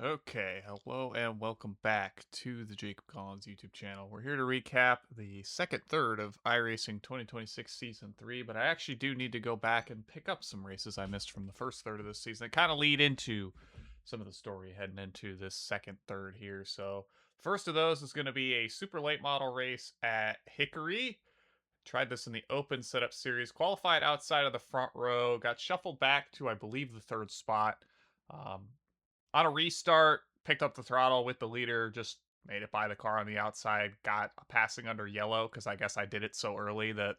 Okay, hello and welcome back to the Jacob Collins YouTube channel. We're here to recap the second third of iRacing 2026 Season 3, but I actually do need to go back and pick up some races I missed from the first third of this season that kind of lead into some of the story heading into this second third here. So, first of those is going to be a super late model race at Hickory. Tried this in the open setup series, qualified outside of the front row, got shuffled back to, I believe, the third spot. Um, on a restart, picked up the throttle with the leader, just made it by the car on the outside, got passing under yellow because I guess I did it so early that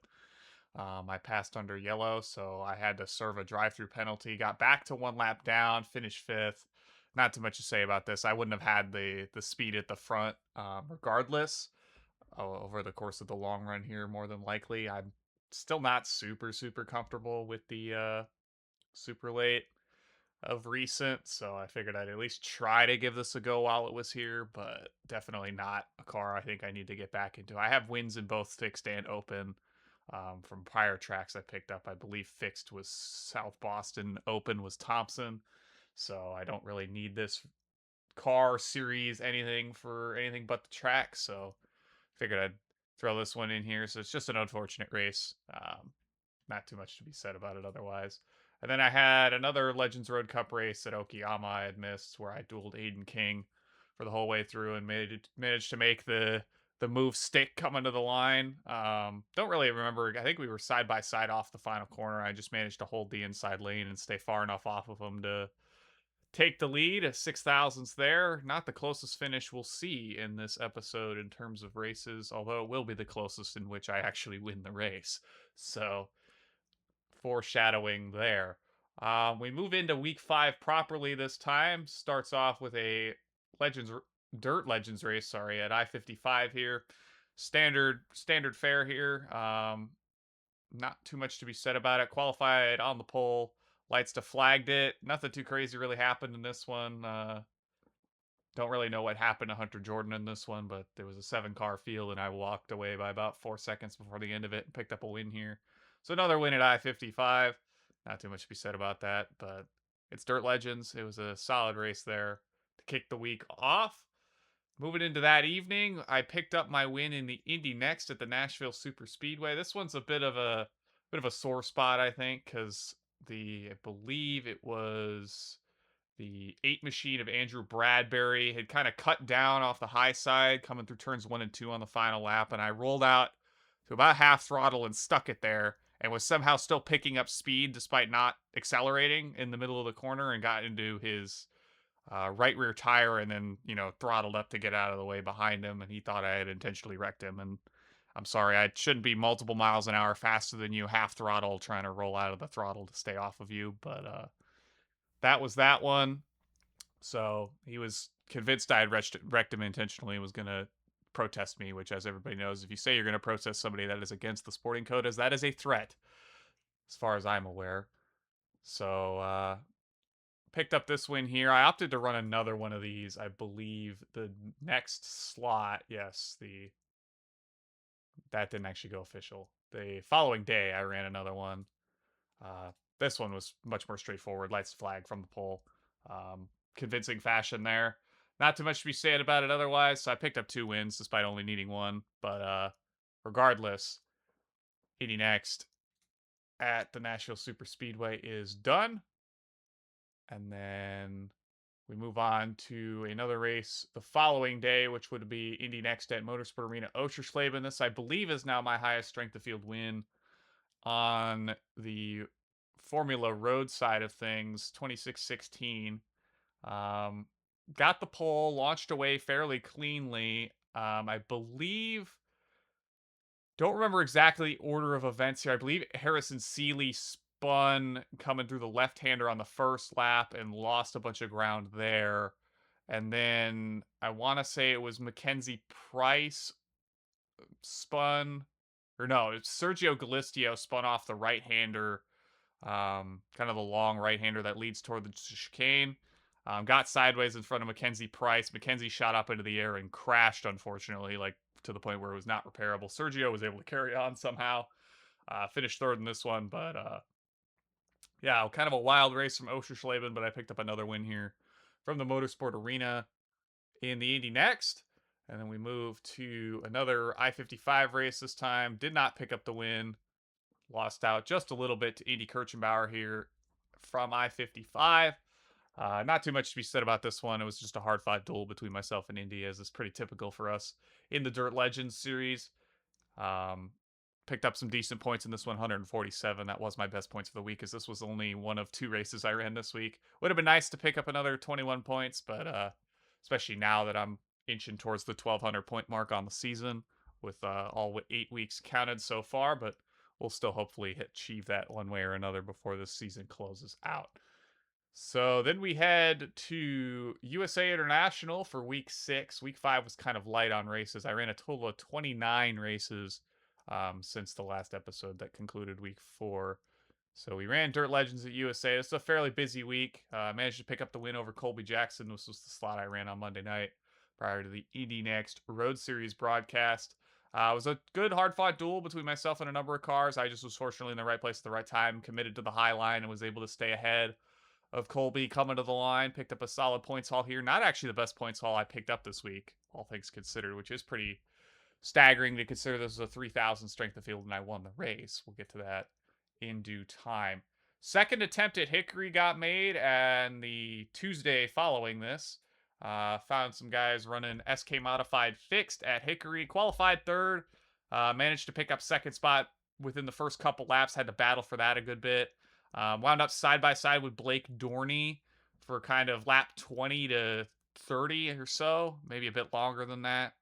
I passed under yellow, so I had to serve a drive-through penalty. Got back to one lap down, finished fifth. Not too much to say about this. I wouldn't have had the speed at the front, regardless. Over the course of the long run here, more than likely, I'm still not super comfortable with the super late of recent, so I figured I'd at least try to give this a go while it was here, but definitely not a car I think I need to get back into. I have wins in both fixed and open from prior tracks I picked up. I believe fixed was South Boston, open was Thompson, so I don't really need this car series anything for anything but the track, so figured I'd throw this one in here. So it's just an unfortunate race. Not too much to be said about it otherwise. And then I had another Legends Road Cup race at Okayama I had missed where I dueled Aiden King for the whole way through and managed to make the move stick coming to the line. Don't really remember. I think we were side by side off the final corner. I just managed to hold the inside lane and stay far enough off of him to take the lead. 6 thousandths there. Not the closest finish we'll see in this episode in terms of races, although it will be the closest in which I actually win the race. So foreshadowing there. We move into week 5 properly this time. Starts off with a Legends Dirt Legends race, sorry, at I-55 here. Standard fare here. Not too much to be said about it. Qualified on the pole. Lights to flagged it. Nothing too crazy really happened in this one. Don't really know what happened to Hunter Jordan in this one, but there was a 7 car field and I walked away by about 4 seconds before the end of it and picked up a win here. So another win at I-55. Not too much to be said about that, but it's Dirt Legends. It was a solid race there to kick the week off. Moving into that evening, I picked up my win in the Indy next at the Nashville Superspeedway. This one's a bit of a sore spot, I think, because I believe it was the 8 machine of Andrew Bradbury had kind of cut down off the high side coming through turns 1 and 2 on the final lap, and I rolled out to about half throttle and stuck it there and was somehow still picking up speed despite not accelerating in the middle of the corner and got into his right rear tire and then, throttled up to get out of the way behind him, and he thought I had intentionally wrecked him, and I'm sorry, I shouldn't be multiple miles an hour faster than you, half throttle, trying to roll out of the throttle to stay off of you, but that was that one. So he was convinced I had wrecked him intentionally and was going to protest me, which, as everybody knows, if you say you're going to protest somebody, that is against the sporting code, as that is a threat, as far as I'm aware. So, picked up this win here. I opted to run another one of these. I believe the next slot, yes, that didn't actually go official. The following day, I ran another one. This one was much more straightforward. Lights flag from the pole. Convincing fashion there. Not too much to be said about it otherwise. So I picked up 2 wins despite only needing one. But regardless, Indy next at the Nashville Super Speedway is done. And then we move on to another race the following day, which would be Indy next at Motorsport Arena Oschersleben. This, I believe, is now my highest strength of field win on the Formula Road side of things, 26-16. Got the pole, launched away fairly cleanly. I believe, don't remember exactly the order of events here. I believe Harrison Seeley spun coming through the left-hander on the first lap and lost a bunch of ground there. And then I want to say it was Mackenzie Price spun, or no, it's Sergio Galistio spun off the right-hander, kind of the long right-hander that leads toward the chicane. Got sideways in front of Mackenzie Price. Mackenzie shot up into the air and crashed, unfortunately, like to the point where it was not repairable. Sergio was able to carry on somehow. Finished third in this one, but yeah, kind of a wild race from Oschersleben, but I picked up another win here from the Motorsport Arena in the Indy next. And then we move to another I-55 race this time. Did not pick up the win. Lost out just a little bit to Indy Kirchenbauer here from I-55. Not too much to be said about this one. It was just a hard fought duel between myself and Indy, as is pretty typical for us in the Dirt Legends series. Um, Picked up some decent points in this one, 147. That was my best points for the week, as this was only one of 2 races I ran this week. Would have been nice to pick up another 21 points, but especially now that I'm inching towards the 1,200 point mark on the season, with all 8 weeks counted so far. But we'll still hopefully achieve that one way or another before this season closes out. So then we head to USA International for week 6. Week 5 was kind of light on races. I ran a total of 29 races since the last episode that concluded week 4. So we ran Dirt Legends at USA. This is a fairly busy week. I managed to pick up the win over Colby Jackson. This was the slot I ran on Monday night prior to the Indy Next Road Series broadcast. It was a good, hard-fought duel between myself and a number of cars. I just was fortunately in the right place at the right time, committed to the high line, and was able to stay ahead of Colby coming to the line. Picked up a solid points haul here. Not actually the best points haul I picked up this week, all things considered, which is pretty staggering to consider this was a 3,000 strength of field and I won the race. We'll get to that in due time. Second attempt at Hickory got made, and the Tuesday following this, found some guys running SK Modified Fixed at Hickory. Qualified third, managed to pick up second spot within the first couple laps. Had to battle for that a good bit. Wound up side by side with Blake Dorney for kind of lap 20 to 30 or so, maybe a bit longer than that.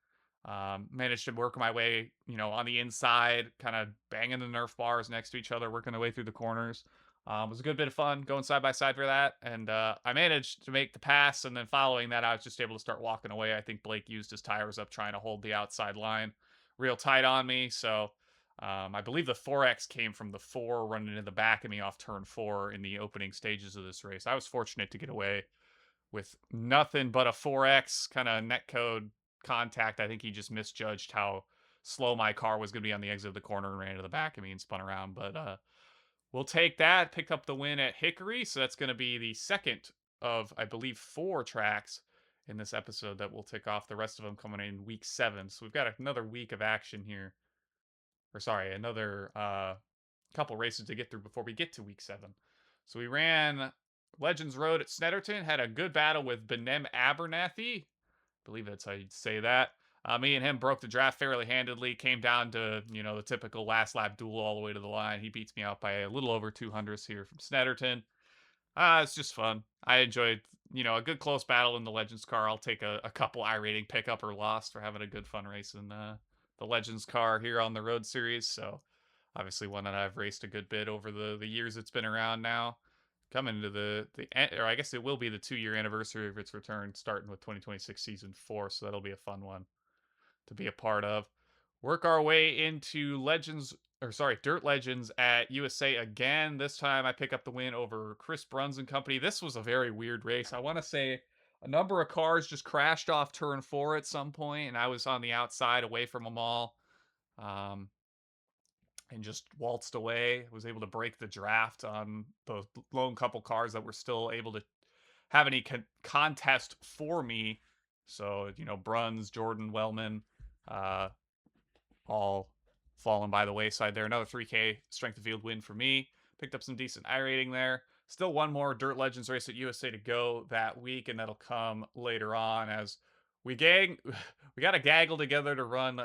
Managed to work my way, on the inside, kind of banging the Nerf bars next to each other, working my way through the corners. It was a good bit of fun going side by side for that. And I managed to make the pass. And then following that, I was just able to start walking away. I think Blake used his tires up trying to hold the outside line real tight on me. So I believe the 4X came from the 4 running in the back of me off turn 4 in the opening stages of this race. I was fortunate to get away with nothing but a 4X kind of netcode contact. I think he just misjudged how slow my car was going to be on the exit of the corner and ran to the back of me and spun around. But we'll take that. Picked up the win at Hickory. So that's going to be the second of, I believe, 4 tracks in this episode that we'll tick off. The rest of them coming in week 7. So we've got another week of action here. Or sorry, another couple races to get through before we get to week 7. So we ran Legends Road at Snetterton, had a good battle with Benem Abernathy. I believe that's how you'd say that. Me and him broke the draft fairly handedly. Came down to, the typical last lap duel all the way to the line. He beats me out by a little over 200s here from Snetterton. It's just fun. I enjoyed, a good close battle in the Legends car. I'll take a couple iRating pickup or loss for having a good fun race in the Legends car here on the Road Series. So obviously one that I've raced a good bit over the years it's been around now. Coming into or I guess it will be the 2-year anniversary of its return, starting with 2026 season 4. So that'll be a fun one to be a part of. Work our way into Dirt Legends at USA again. This time I pick up the win over Chris Bruns and company. This was a very weird race. I want to say a number of cars just crashed off turn 4 at some point, and I was on the outside away from them all. And just waltzed away. Was able to break the draft on the lone couple cars that were still able to have any contest for me. So, Bruns, Jordan, Wellman, all fallen by the wayside there. Another 3K strength of field win for me. Picked up some decent iRating there. Still one more Dirt Legends race at USA to go that week, and that'll come later on as we got to gaggle together to run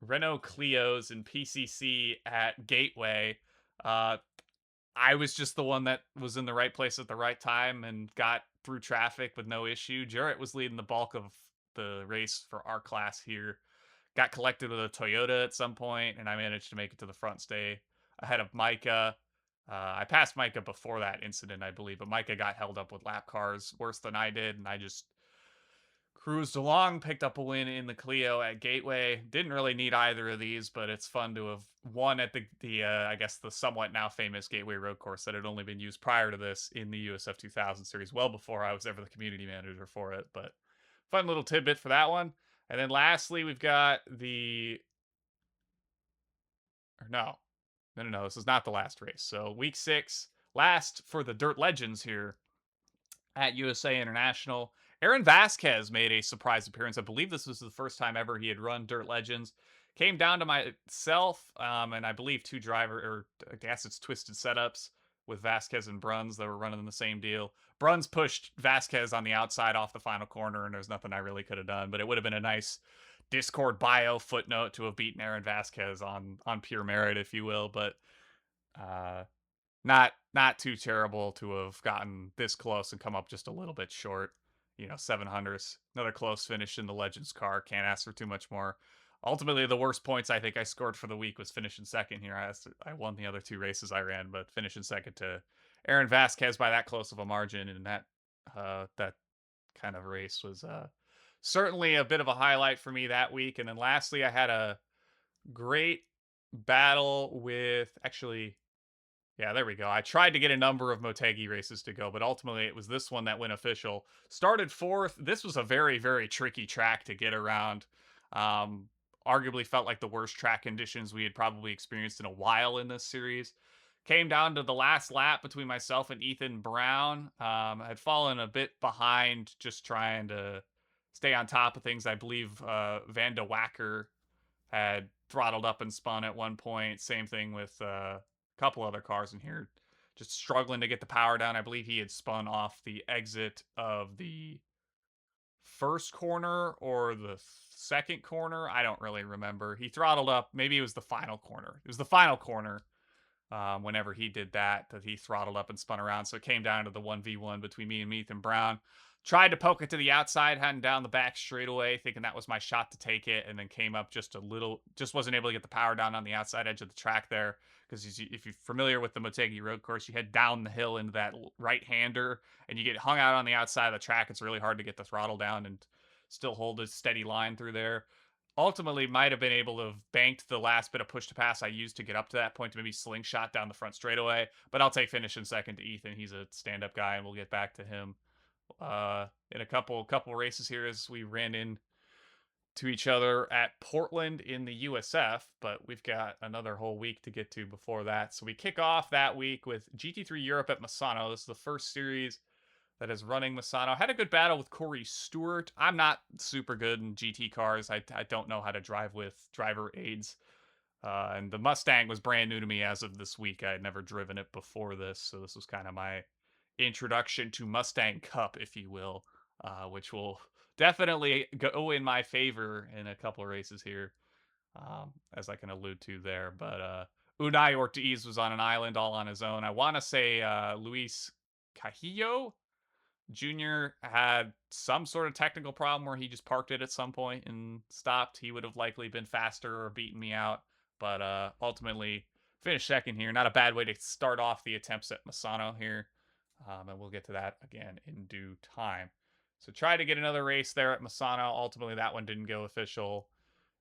Renault Clios and PCC at Gateway. I was just the one that was in the right place at the right time and got through traffic with no issue. Jarrett was leading the bulk of the race for our class here. Got collected with a Toyota at some point, and I managed to make it to the front stay ahead of Micah. I passed Micah before that incident, I believe, but Micah got held up with lap cars worse than I did, and I just cruised along, picked up a win in the Clio at Gateway. Didn't really need either of these, but it's fun to have won at the I guess the somewhat now famous Gateway Road Course that had only been used prior to this in the USF 2000 series, well before I was ever the community manager for it. But fun little tidbit for that one. And then lastly, we've got no, this is not the last race. So week 6, last for the Dirt Legends here at USA International. Aaron Vasquez made a surprise appearance. I believe this was the first time ever he had run Dirt Legends. Came down to myself, and I believe two driver, or I guess it's Twisted Setups with Vasquez and Bruns that were running the same deal. Bruns pushed Vasquez on the outside off the final corner, and there's nothing I really could have done. But it would have been a nice Discord bio footnote to have beaten Aaron Vasquez on pure merit, if you will. But uh, not too terrible to have gotten this close and come up just a little bit short. 700s. Another close finish in the Legends car. Can't ask for too much more. Ultimately, the worst points I think I scored for the week was finishing second here. I won the other two races I ran, but finishing second to Aaron Vasquez by that close of a margin, and that kind of race was certainly a bit of a highlight for me that week. And then lastly, I had a great battle with actually yeah, there we go. I tried to get a number of Motegi races to go, but ultimately it was this one that went official. Started fourth. This was a very, very tricky track to get around. Um, Arguably felt like the worst track conditions we had probably experienced in a while in this series. Came down to the last lap between myself and Ethan Brown. I had fallen a bit behind just trying to stay on top of things. I believe Van de Wacker had throttled up and spun at one point. Same thing with a couple other cars in here, just struggling to get the power down. I believe he had spun off the exit of the first corner or the second corner. I don't really remember. He throttled up. Maybe it was the final corner. It was the final corner. Whenever he did that he throttled up and spun around. So it came down to the 1v1 between me and Ethan Brown. Tried to poke it to the outside, heading down the back straightaway, thinking that was my shot to take it, and then came up just a little, just wasn't able to get the power down on the outside edge of the track there. Because if you're familiar with the Motegi road course, you head down the hill into that right-hander, and you get hung out on the outside of the track. It's really hard to get the throttle down and still hold a steady line through there. Ultimately, might have been able to have banked the last bit of push to pass I used to get up to that point to maybe slingshot down the front straightaway. But I'll take finishing second to Ethan. He's a stand-up guy, and we'll get back to him in a couple races here as we ran in to each other at Portland in the USF. But we've got another whole week to get to before that. So we kick off that week with GT3 Europe at Misano. This is the first series that is running Misano. Had a good battle with Corey Stewart. I'm not super good in GT cars. I don't know how to drive with driver aids. And the Mustang was brand new to me as of this week. I had never driven it before this, so this was kind of my introduction to Mustang Cup, if you will, which will definitely go in my favor in a couple of races here, as I can allude to there. But Unai Ortiz was on an island all on his own. I want to say Luis Cajillo Junior had some sort of technical problem where he just parked it at some point and stopped. He would have likely been faster or beaten me out, but ultimately finished second here. Not a bad way to start off the attempts at Misano here, and we'll get to that again in due time. So try to get another race there at Misano. Ultimately, that one didn't go official.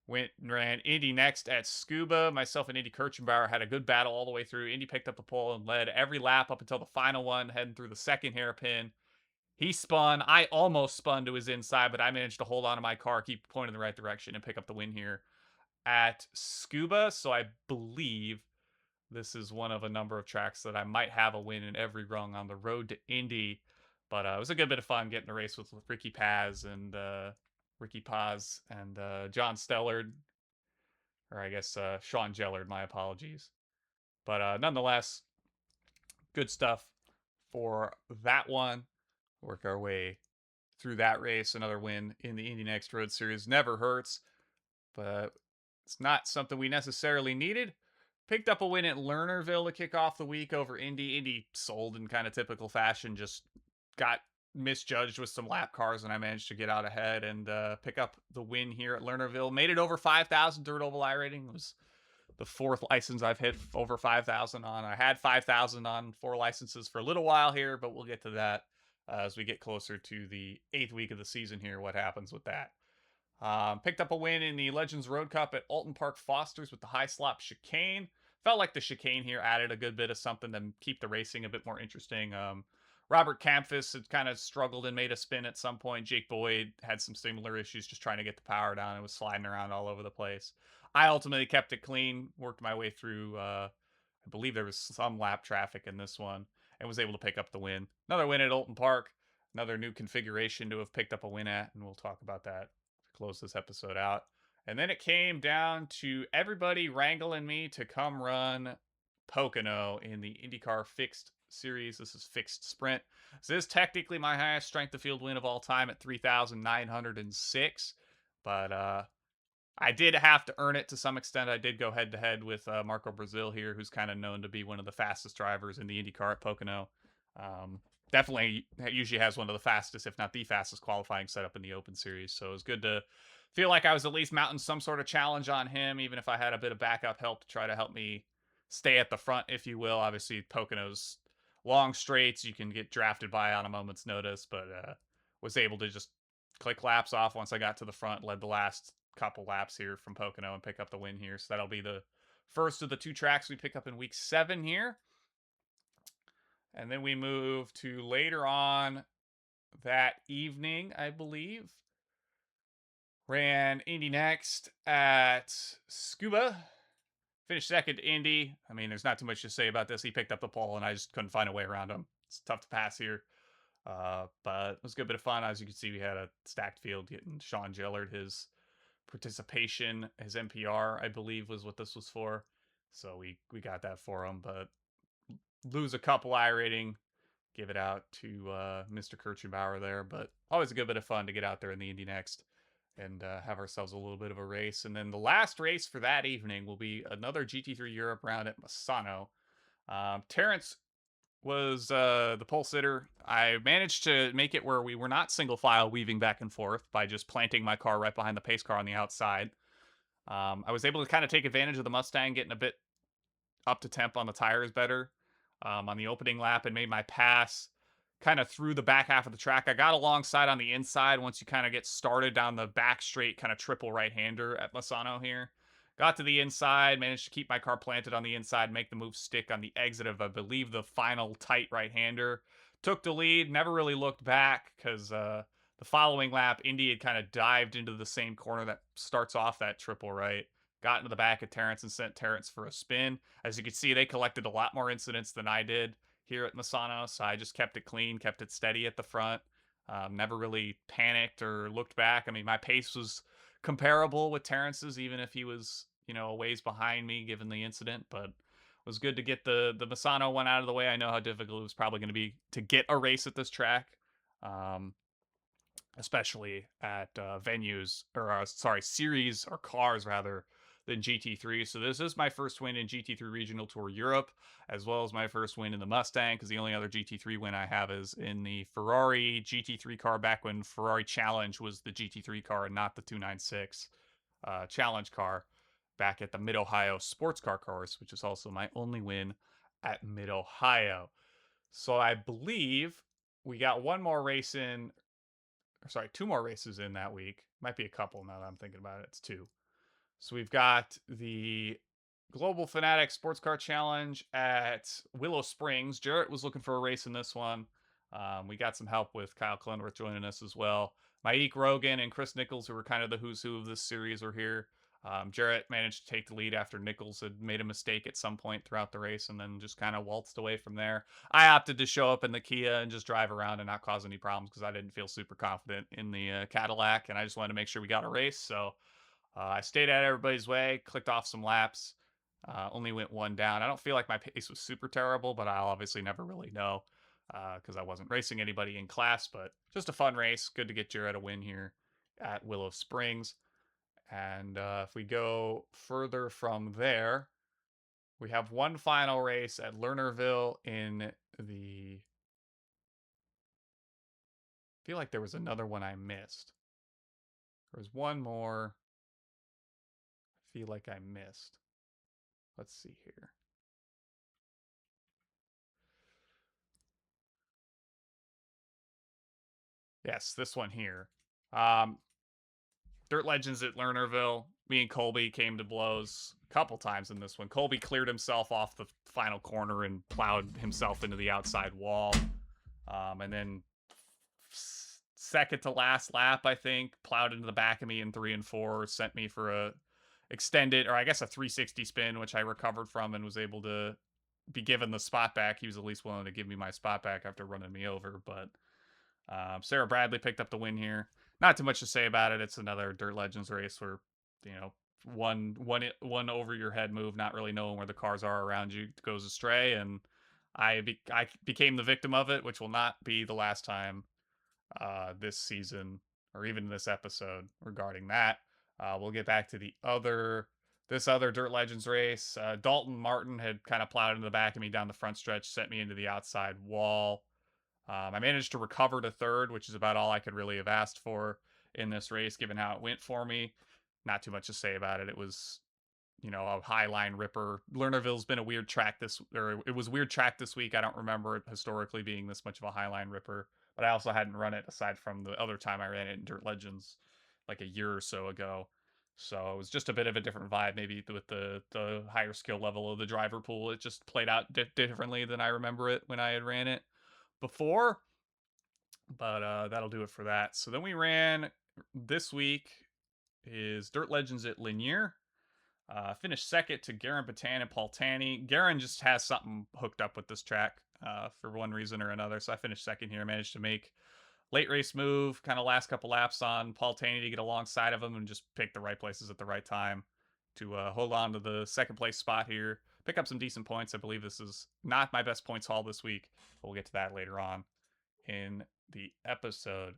Went and ran Indy next at Scuba. Myself and Indy Kirchenbauer had a good battle all the way through. Indy picked up the pole and led every lap up until the final one, heading through the second hairpin. He spun. I almost spun to his inside, but I managed to hold on to my car, keep pointing in the right direction, and pick up the win here at Scuba. So I believe this is one of a number of tracks that I might have a win in every rung on the road to Indy. But it was a good bit of fun getting a race with Ricky Paz and John Stellard, or I guess Sean Jellard. My apologies. But nonetheless, good stuff for that one. Work our way through that race. Another win in the Indy Next Road Series never hurts, but it's not something we necessarily needed. Picked up a win at Lernerville to kick off the week over Indy. Indy sold in kind of typical fashion, just got misjudged with some lap cars, and I managed to get out ahead and pick up the win here at Lernerville. Made it over 5,000 dirt oval iRating. It was the fourth license I've hit over 5,000 on. I had 5,000 on 4 licenses for a little while here, but we'll get to that as we get closer to the 8th week of the season here, what happens with that. Picked up a win in the Legends Road Cup at Alton Park Fosters with the high slop chicane. Felt like the chicane here added a good bit of something to keep the racing a bit more interesting. Robert Campus had kind of struggled and made a spin at some point. Jake Boyd had some similar issues just trying to get the power down and was sliding around all over the place. I ultimately kept it clean, worked my way through, I believe there was some lap traffic in this one, and was able to pick up the win. Another win at Alton Park. Another new configuration to have picked up a win at, and we'll talk about that to close this episode out. And then it came down to everybody wrangling me to come run Pocono in the IndyCar Fixed Series. This is Fixed Sprint. So this is technically my highest strength of field win of all time at 3,906. But I did have to earn it to some extent. I did go head to head with Marco Brazil here, who's kind of known to be one of the fastest drivers in the IndyCar at Pocono. Um, Definitely usually has one of the fastest, if not the fastest, qualifying setup in the Open Series. So it was good to feel like I was at least mounting some sort of challenge on him, even if I had a bit of backup help to try to help me stay at the front, if you will. Obviously, Pocono's long straights you can get drafted by on a moment's notice, but was able to just click laps off once I got to the front, led the last couple laps here from Pocono and pick up the win here. So that'll be the first of the 2 tracks we pick up in week 7 here. And then we move to later on that evening, I believe. Ran Indy next at Scuba. Finished second to Indy. I mean, there's not too much to say about this. He picked up the pole, and I just couldn't find a way around him. It's tough to pass here. But it was a good bit of fun. As you can see, we had a stacked field getting Sean Gillard his participation. His NPR, I believe, was what this was for. So we got that for him. But lose a couple iRating, give it out to Mr. Kirchenbauer there. But always a good bit of fun to get out there in the Indy next and have ourselves a little bit of a race. And then the last race for that evening will be another GT3 Europe round at Misano. Terrence was the pole sitter. I managed to make it where we were not single file weaving back and forth by just planting my car right behind the pace car on the outside. I was able to kind of take advantage of the Mustang getting a bit up to temp on the tires better on the opening lap and made my pass kind of through the back half of the track. I got alongside on the inside once you kind of get started down the back straight, kind of triple right-hander at Misano here. Got to the inside, managed to keep my car planted on the inside, make the move stick on the exit of, I believe, the final tight right-hander. Took the lead, never really looked back because the following lap, Indy had kind of dived into the same corner that starts off that triple right. Got into the back of Terrence and sent Terrence for a spin. As you can see, they collected a lot more incidents than I did here at Misano, so I just kept it clean, kept it steady at the front. Never really panicked or looked back. I mean, my pace was comparable with Terrence's, even if he was, a ways behind me given the incident. But it was good to get the Misano one out of the way. I know how difficult it was probably going to be to get a race at this track, especially at venues or series or cars rather than GT3. So this is my first win in GT3 Regional Tour Europe, as well as my first win in the Mustang, because the only other GT3 win I have is in the Ferrari GT3 car back when Ferrari Challenge was the GT3 car and not the 296 Challenge car back at the Mid-Ohio Sports Car course, which is also my only win at Mid-Ohio. So I believe we got one more race in, two more races in that week. Might be a couple now that I'm thinking about it. It's 2. So we've got the Global Fanatic Sports Car Challenge at Willow Springs. Jarrett was looking for a race in this one. We got some help with Kyle Clenworth joining us as well. Mike Rogan and Chris Nichols, who were kind of the who's who of this series, were here. Jarrett managed to take the lead after Nichols had made a mistake at some point throughout the race and then just kind of waltzed away from there. I opted to show up in the Kia and just drive around and not cause any problems because I didn't feel super confident in the Cadillac, and I just wanted to make sure we got a race. So I stayed out of everybody's way, clicked off some laps, only went 1 down. I don't feel like my pace was super terrible, but I'll obviously never really know because I wasn't racing anybody in class, but just a fun race. Good to get Jarrett a win here at Willow Springs. And if we go further from there, we have one final race at Lernerville in the... I feel like there was another one I missed. There was one more I feel like I missed. Let's see here. Yes, this one here. Dirt Legends at Lernerville. Me and Colby came to blows a couple times in this one. Colby cleared himself off the final corner and plowed himself into the outside wall. And then second to last lap, I think, plowed into the back of me in 3 and 4, sent me for a extended, or I guess a 360 spin, which I recovered from and was able to be given the spot back. He was at least willing to give me my spot back after running me over, but Sarah Bradley picked up the win here. Not too much to say about it. It's another Dirt Legends race where, you know, one over your head move, not really knowing where the cars are around you, goes astray, and I became the victim of it, which will not be the last time this season or even this episode regarding that. We'll get back to this other Dirt Legends race. Dalton Martin had kind of plowed into the back of me down the front stretch, sent me into the outside wall. I managed to recover to third, which is about all I could really have asked for in this race, given how it went for me. Not too much to say about it. It was, a high line ripper. Lernerville's been a weird track or it was a weird track this week. I don't remember it historically being this much of a high line ripper, but I also hadn't run it aside from the other time I ran it in Dirt Legends like a year or so ago. So it was just a bit of a different vibe, maybe with the higher skill level of the driver pool. It just played out differently than I remember it when I had ran it before. But that'll do it for that. So then we ran this week is Dirt Legends at Lanier. Finished second to Garen Batan and Paul Tanny. Garen just has something hooked up with this track for one reason or another. So I finished second here. Managed to make late race move, kind of last couple laps on Paul Tanny to get alongside of him and just pick the right places at the right time to hold on to the second place spot here. Pick up some decent points. I believe this is not my best points haul this week, but we'll get to that later on in the episode.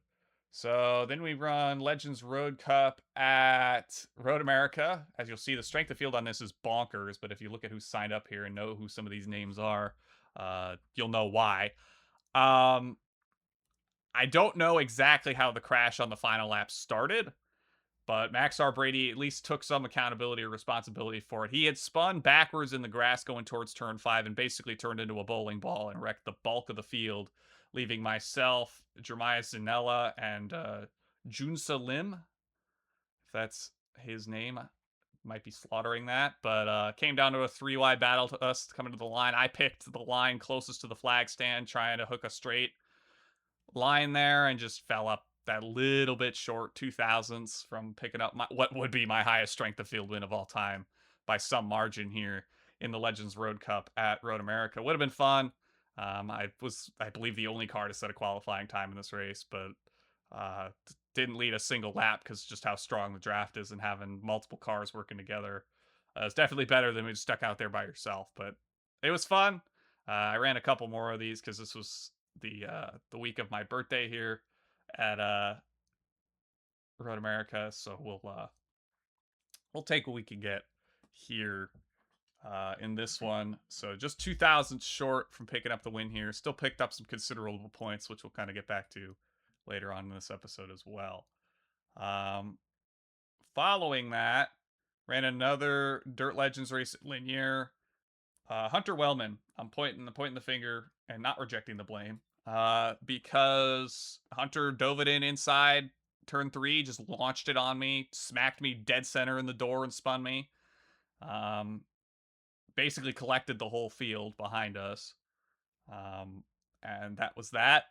So then we run Legends Road Cup at Road America. As you'll see, the strength of field on this is bonkers, but if you look at who's signed up here and know who some of these names are, you'll know why. I don't know exactly how the crash on the final lap started, but Max R. Brady at least took some accountability or responsibility for it. He had spun backwards in the grass going towards turn 5 and basically turned into a bowling ball and wrecked the bulk of the field, leaving myself, Jeremiah Zanella, and Junsa Lim, if that's his name. Might be slaughtering that, but came down to a 3 wide battle to us coming to the line. I picked the line closest to the flag stand, trying to hook a straight line there, and just fell up that little bit short, 2 thousandths from picking up what would be my highest strength of field win of all time by some margin here in the Legends Road Cup at Road America. Would have been fun. I believe, the only car to set a qualifying time in this race, but didn't lead a single lap because just how strong the draft is and having multiple cars working together. It's definitely better than when you stuck out there by yourself, but it was fun. I ran a couple more of these because this was the week of my birthday here at Road America, so we'll take what we can get here in this one. So just 2,000 short from picking up the win here. Still picked up some considerable points, which we'll kind of get back to later on in this episode as well. Following that, ran another Dirt Legends race at Lanier. Hunter Wellman, I'm pointing the finger and not rejecting the blame. Because Hunter dove it in inside turn 3, just launched it on me, smacked me dead center in the door and spun me. Basically collected the whole field behind us. And that was that.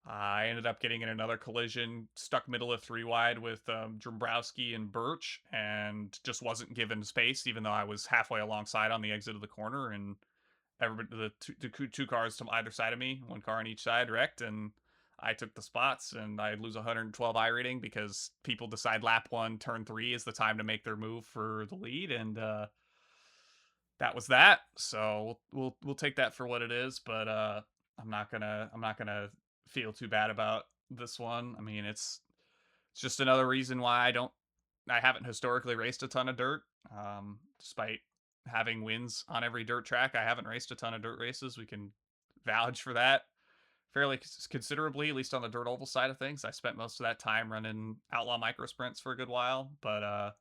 I ended up getting in another collision, stuck middle of 3 wide with Drombrowski and Birch, and just wasn't given space, even though I was halfway alongside on the exit of the corner, and everybody, the two cars to either side of me, one car on each side, wrecked, and I took the spots, and I'd lose 112 iRating because people decide lap 1, turn 3 is the time to make their move for the lead, and that was that. So we'll take that for what it is, but I'm not gonna feel too bad about this one. I mean, it's just another reason why I haven't historically raced a ton of dirt. Despite having wins on every dirt track, I haven't raced a ton of dirt races. We can vouch for that fairly considerably, at least on the dirt oval side of things. I spent most of that time running outlaw micro sprints for a good while, but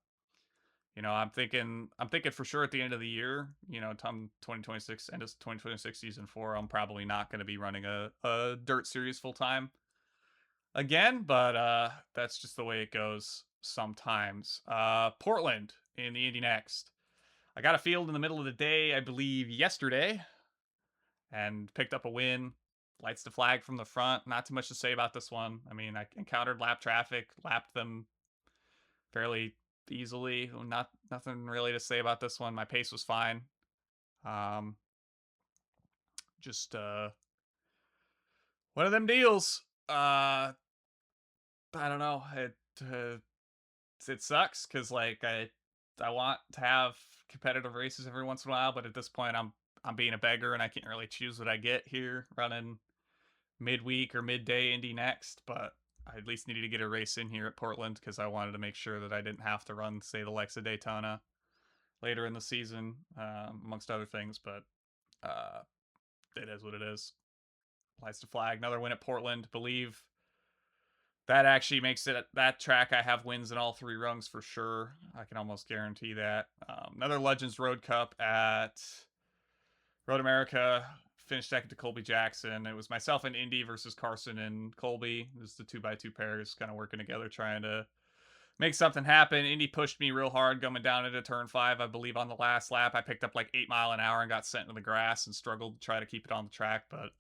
I'm thinking for sure at the end of the year, come 2026, end of 2026 season 4, I'm probably not going to be running a dirt series full time again, but that's just the way it goes sometimes. Portland in the Indy next. I got a field in the middle of the day, I believe yesterday, and picked up a win. Lights the flag from the front. Not too much to say about this one. I mean, I encountered lap traffic, lapped them fairly easily. Nothing really to say about this one. My pace was fine. Just one of them deals. I don't know. It sucks because like I want to have competitive races every once in a while, but at this point I'm being a beggar and I can't really choose what I get here running midweek or midday Indy next. But I at least needed to get a race in here at Portland because I wanted to make sure that I didn't have to run, say, the likes of Daytona later in the season, amongst other things. But uh, it is what it is. Lights to flag. Another win at Portland. Believe that actually makes it that track. I have wins in all three rungs for sure. I can almost guarantee that. Another Legends Road Cup at Road America. Finished second to Colby Jackson. It was myself and Indy versus Carson and Colby. It was the 2x2 pairs kind of working together, trying to make something happen. Indy pushed me real hard coming down into turn 5. I believe on the last lap, I picked up like 8 mile an hour and got sent into the grass and struggled to try to keep it on the track. But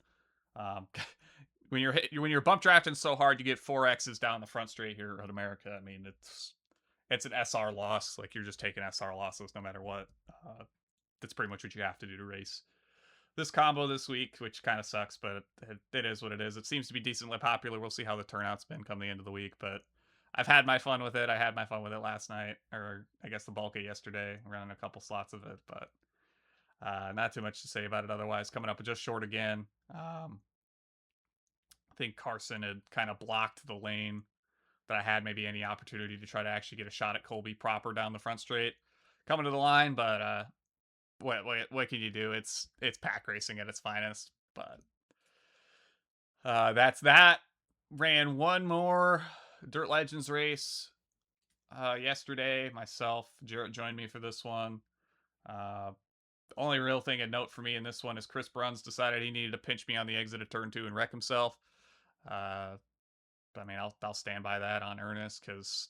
when you're bump drafting so hard, you get 4X's down the front straight here at America. I mean, it's an SR loss. Like you're just taking SR losses no matter what. That's pretty much what you have to do to race this combo this week, which kind of sucks, but it is what it is. It seems to be decently popular. We'll see how the turnout's been come the end of the week, but I've had my fun with it. I had my fun with it last night, or I guess the bulk of yesterday, running a couple slots of it, but not too much to say about it otherwise. Coming up just short again. I think Carson had kind of blocked the lane that I had maybe any opportunity to try to actually get a shot at Colby proper down the front straight, coming to the line, but what can you do? It's pack racing at its finest. But that's that. Ran one more Dirt Legends race yesterday. Myself, Jarrett joined me for this one. The only real thing of note for me in this one is Chris Bruns decided he needed to pinch me on the exit of turn 2 and wreck himself. But I mean, I'll stand by that on earnest because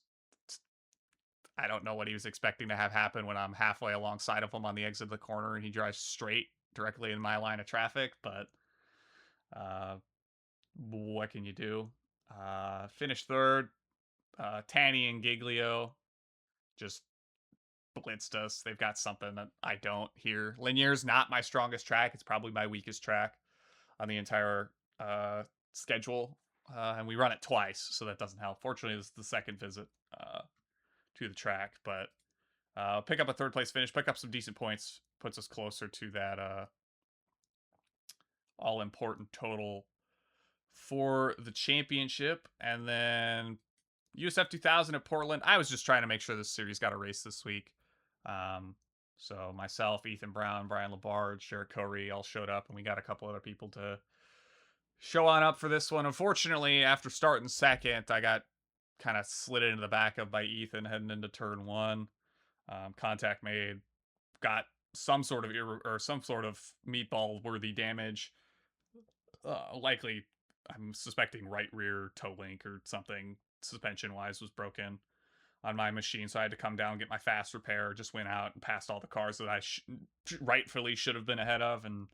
I don't know what he was expecting to have happen when I'm halfway alongside of him on the exit of the corner and he drives straight directly in my line of traffic. But what can you do? Finished third. Tanny and Giglio just blitzed us. They've got something that I don't here. Lanier's not my strongest track. It's probably my weakest track on the entire schedule. And we run it twice, so that doesn't help. Fortunately, this is the second visit to the track, but pick up a third place finish, pick up some decent points, puts us closer to that all important total for the championship. And then USF 2000 at Portland. I was just trying to make sure this series got a race this week. So myself, Ethan Brown, Brian Labarge, Jared Corey all showed up, and we got a couple other people to show on up for this one. Unfortunately, after starting second, I got kind of slid into the back of by Ethan heading into turn 1. Contact made, got some sort of meatball worthy damage. Likely, I'm suspecting right rear toe link or something suspension wise was broken on my machine, so I had to come down and get my fast repair. Just went out and passed all the cars that I rightfully should have been ahead of, and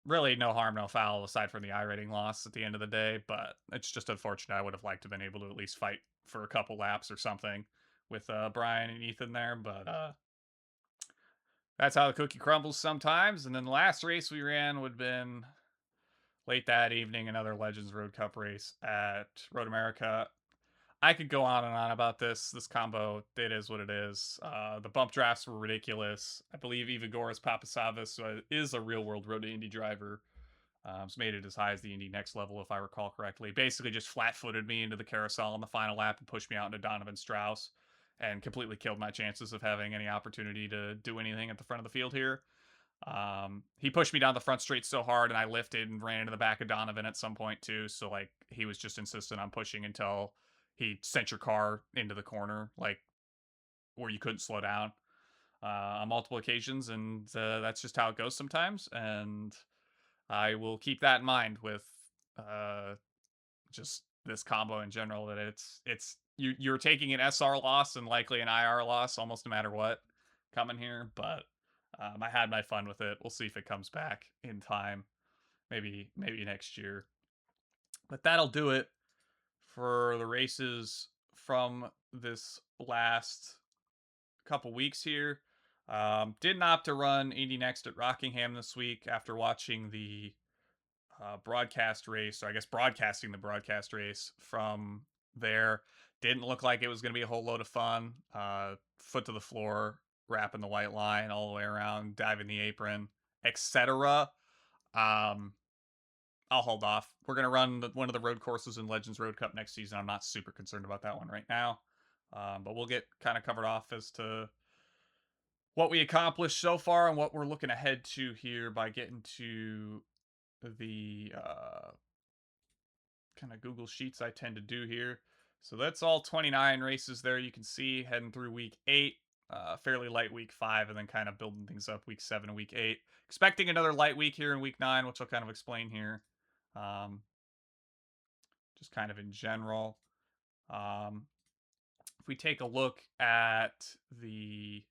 really no harm, no foul aside from the iRating loss at the end of the day. But it's just unfortunate. I would have liked to have been able to at least fight for a couple laps or something with Brian and Ethan there, but that's how the cookie crumbles sometimes. And then the last race we ran would have been late that evening, another Legends Road Cup race at Road America. I could go on and on about this combo. It is what it is. The bump drafts were ridiculous. I believe Evagoras Papasavas is a real world Road to Indy driver. It's made it as high as the Indy next level, if I recall correctly. Basically, just flat footed me into the carousel on the final lap and pushed me out into Donovan Strauss and completely killed my chances of having any opportunity to do anything at the front of the field here. He pushed me down the front straight so hard, and I lifted and ran into the back of Donovan at some point too. So like he was just insistent on pushing until he sent your car into the corner, like where you couldn't slow down on multiple occasions, and that's just how it goes sometimes. And I will keep that in mind with just this combo in general. That you're taking an SR loss and likely an IR loss almost no matter what coming here, but I had my fun with it. We'll see if it comes back in time, maybe next year. But that'll do it for the races from this last couple weeks here. Didn't opt to run Indy Next at Rockingham this week after watching the broadcast race, or I guess broadcasting the broadcast race from there. Didn't look like it was going to be a whole load of fun. Foot to the floor, wrapping the white line all the way around, diving the apron, etc. Um, I'll hold off. We're going to run one of the road courses in Legends Road Cup next season. I'm not super concerned about that one right now. But we'll get kind of covered off as to what we accomplished so far and what we're looking ahead to here by getting to the kind of Google Sheets I tend to do here. So that's all 29 races there you can see heading through week 8. Fairly light week 5, and then kind of building things up week 7 and week 8. Expecting another light week here in week 9, which I'll kind of explain here. Just kind of in general. If we take a look at the...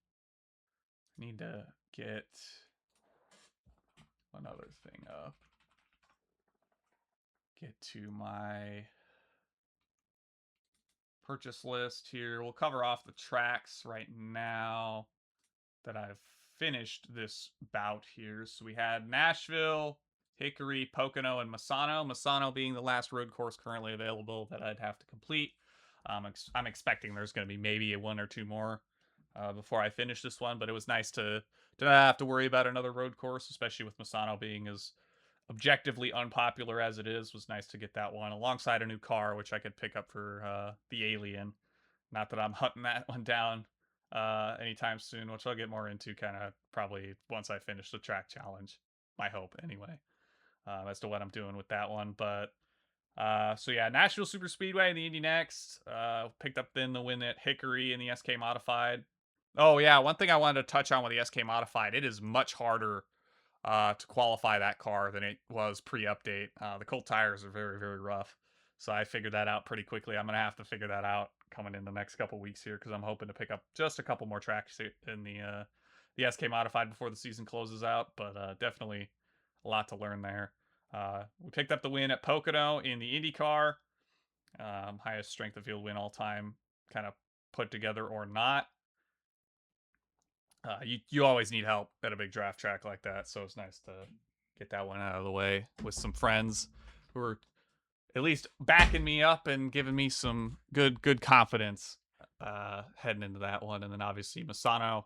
I need to get another thing up. Get to my purchase list here. We'll cover off the tracks right now that I've finished this bout here. So we had Nashville, Hickory, Pocono, and Misano. Misano being the last road course currently available that I'd have to complete. I'm expecting there's going to be maybe a one or two more before I finish this one, but it was nice to not have to worry about another road course, especially with Misano being as objectively unpopular as it is. Was nice to get that one alongside a new car, which I could pick up for the Alien. Not that I'm hunting that one down anytime soon, which I'll get more into kind of probably once I finish the track challenge. My hope, anyway, as to what I'm doing with that one. But so yeah, Nashville Superspeedway and the Indy next. Picked up then the win at Hickory in the SK Modified. Oh yeah, one thing I wanted to touch on with the SK Modified, it is much harder to qualify that car than it was pre-update. The cold tires are very, very rough. So I figured that out pretty quickly. I'm going to have to figure that out coming in the next couple weeks here because I'm hoping to pick up just a couple more tracks in the SK Modified before the season closes out. But definitely a lot to learn there. We picked up the win at Pocono in the IndyCar. Highest strength of field win all time, kind of put together or not. You always need help at a big draft track like that, so it's nice to get that one out of the way with some friends who are at least backing me up and giving me some good confidence heading into that one. And then obviously Misano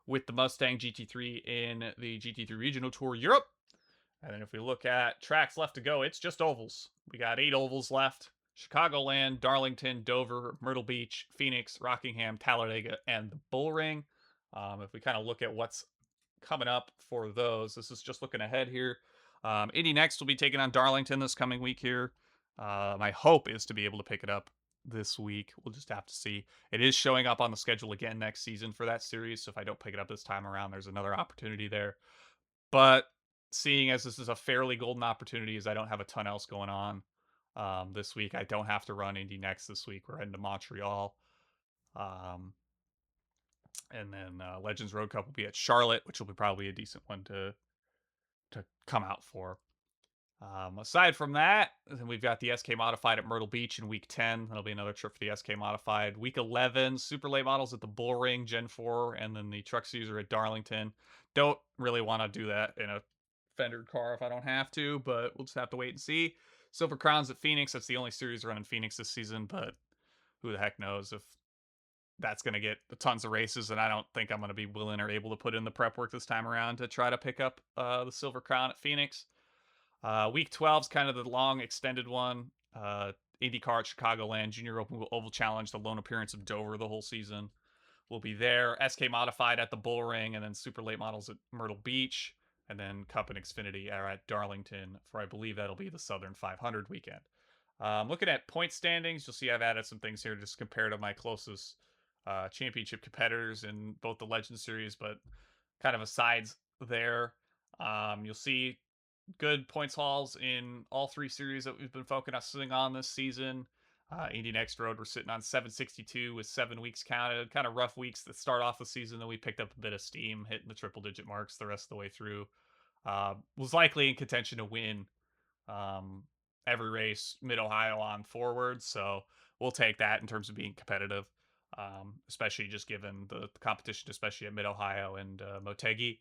with the Mustang GT3 in the GT3 Regional Tour Europe. And then if we look at tracks left to go, it's just ovals. We got 8 ovals left. Chicagoland, Darlington, Dover, Myrtle Beach, Phoenix, Rockingham, Talladega, and the Bullring. If we kind of look at what's coming up for those, this is just looking ahead here. Indy next will be taking on Darlington this coming week here. My hope is to be able to pick it up this week. We'll just have to see. It is showing up on the schedule again next season for that series, so if I don't pick it up this time around, there's another opportunity there. But seeing as this is a fairly golden opportunity, as I don't have a ton else going on this week, I don't have to run Indy next this week. We're heading to Montreal. And then Legends Road Cup will be at Charlotte, which will be probably a decent one to come out for. Aside from that, then we've got the SK Modified at Myrtle Beach in week 10. That'll be another trip for the SK Modified. Week 11, super late models at the Bullring, Gen 4, and then the Truck Series are at Darlington. Don't really want to do that in a fendered car if I don't have to, but we'll just have to wait and see. Silver Crowns at Phoenix. That's the only series running Phoenix this season, but who the heck knows if that's going to get tons of races, and I don't think I'm going to be willing or able to put in the prep work this time around to try to pick up the Silver Crown at Phoenix. Week 12 is kind of the long extended one. IndyCar at Chicagoland, Junior Oval Challenge, the lone appearance of Dover the whole season will be there. SK Modified at the Bullring, and then super late models at Myrtle Beach, and then Cup and Xfinity are at Darlington for, I believe that'll be the Southern 500 weekend. Looking at point standings, you'll see I've added some things here just compared to my closest championship competitors in both the Legend Series, but kind of asides there. You'll see good points hauls in all 3 series that we've been focusing on this season. Indy Next Road, we're sitting on 762 with 7 weeks counted. Kind of rough weeks that start off the season. Then we picked up a bit of steam, hitting the triple-digit marks the rest of the way through. Was likely in contention to win every race Mid-Ohio on forward. So we'll take that in terms of being competitive, especially just given the competition, especially at Mid-Ohio and Motegi.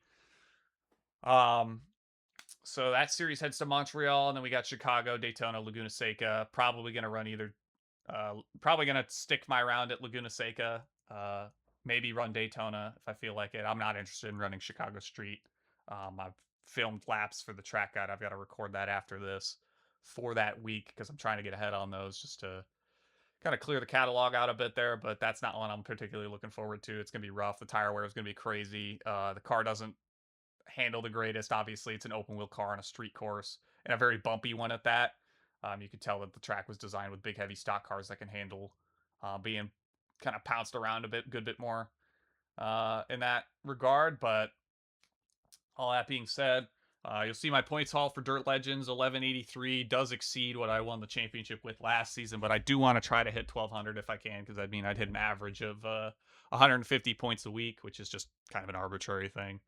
So that series heads to Montreal, and then we got Chicago, Daytona, Laguna Seca. Probably going to run either. Probably going to stick my round at Laguna Seca. Maybe run Daytona if I feel like it. I'm not interested in running Chicago Street. I've filmed laps for the track guide. I've got to record that after this for that week because I'm trying to get ahead on those just to kind of clear the catalog out a bit there. But that's not one I'm particularly looking forward to. It's going to be rough. The tire wear is going to be crazy. The car doesn't handle the greatest. Obviously, it's an open wheel car on a street course and a very bumpy one at that. You could tell that the track was designed with big, heavy stock cars that can handle being kind of pounced around a good bit more in that regard. But all that being said, you'll see my points haul for Dirt Legends 1183 does exceed what I won the championship with last season, but I do want to try to hit 1200 if I can, because I'd hit an average of 150 points a week, which is just kind of an arbitrary thing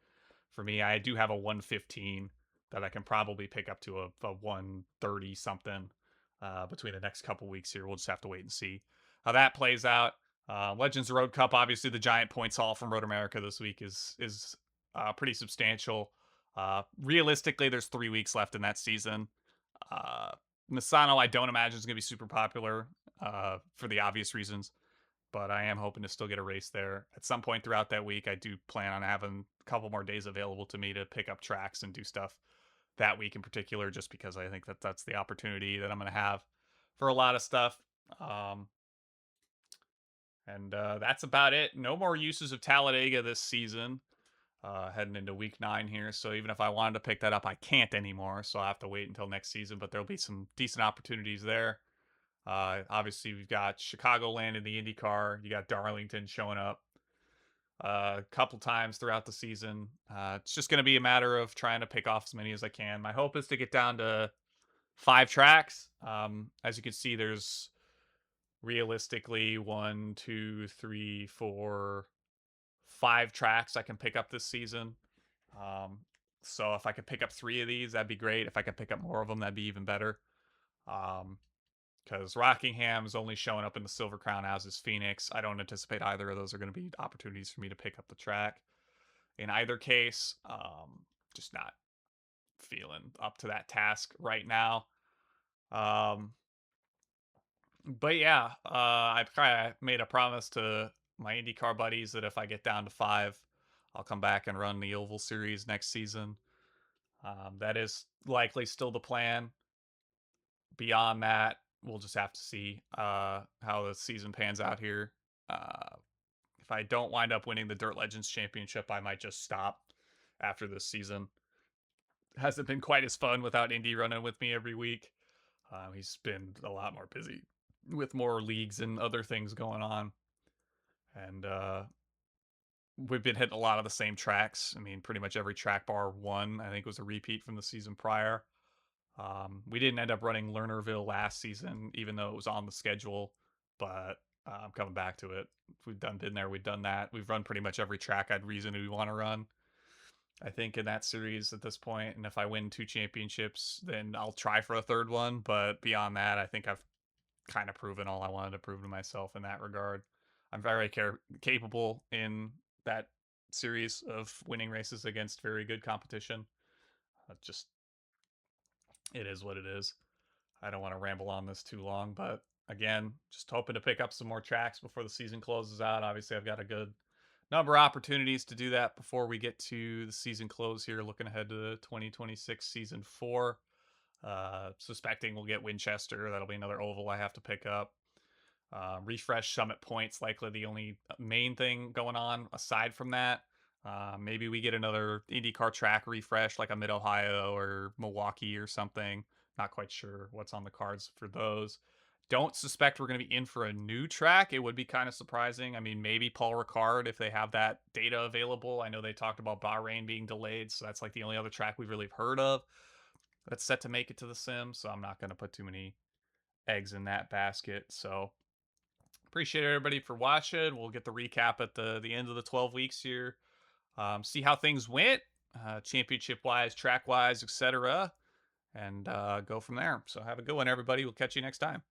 for me. I do have a 115 that I can probably pick up to a 130 something between the next couple weeks here. We'll just have to wait and see how that plays out. Legends Road Cup, obviously the giant points haul from Road America this week is pretty substantial. Realistically, there's 3 weeks left in that season. Misano, I don't imagine is going to be super popular for the obvious reasons, but I am hoping to still get a race there at some point throughout that week. I do plan on having a couple more days available to me to pick up tracks and do stuff that week in particular, just because I think that that's the opportunity that I'm going to have for a lot of stuff. And that's about it. No more uses of Talladega this season. Heading into week 9 here. So even if I wanted to pick that up, I can't anymore. So I'll have to wait until next season, but there'll be some decent opportunities there. Obviously, we've got Chicagoland in the IndyCar. You got Darlington showing up a couple times throughout the season. It's just going to be a matter of trying to pick off as many as I can. My hope is to get down to 5 tracks. As you can see, there's realistically 1, 2, 3, 4, 5 tracks I can pick up this season. So if I could pick up 3 of these, that'd be great. If I could pick up more of them, that'd be even better. Because Rockingham's only showing up in the Silver Crown, as is Phoenix. I don't anticipate either of those are going to be opportunities for me to pick up the track. In either case, just not feeling up to that task right now. But yeah, I've kind of made a promise to my IndyCar buddies that if I get down to 5, I'll come back and run the Oval Series next season. That is likely still the plan. Beyond that, we'll just have to see how the season pans out here. If I don't wind up winning the Dirt Legends Championship, I might just stop after this season. Hasn't been quite as fun without Indy running with me every week. He's been a lot more busy with more leagues and other things going on. And we've been hitting a lot of the same tracks. I mean, pretty much every track bar 1, I think, was a repeat from the season prior. We didn't end up running Lernerville last season, even though it was on the schedule, but I'm coming back to it. We've been there, we've done that. We've run pretty much every track I'd reasonably want to run, I think, in that series at this point. And if I win 2 championships, then I'll try for a 3rd one. But beyond that, I think I've kind of proven all I wanted to prove to myself in that regard. I'm very capable in that series of winning races against very good competition. Just, it is what it is. I don't want to ramble on this too long, but again, just hoping to pick up some more tracks before the season closes out. Obviously, I've got a good number of opportunities to do that before we get to the season close here, looking ahead to the 2026 season 4. Suspecting we'll get Winchester. That'll be another oval I have to pick up. Refresh Summit Points, likely the only main thing going on aside from that. Maybe we get another IndyCar track refresh, like a Mid-Ohio or Milwaukee or something. Not quite sure what's on the cards for those. Don't suspect we're going to be in for a new track. It would be kind of surprising. I mean, maybe Paul Ricard if they have that data available. I know they talked about Bahrain being delayed, so that's like the only other track we've really heard of that's set to make it to the sim. So I'm not going to put too many eggs in that basket. So appreciate everybody for watching. We'll get the recap at the end of the 12 weeks here. See how things went, championship wise, track wise, etc., and go from there. So have a good one, everybody. We'll catch you next time.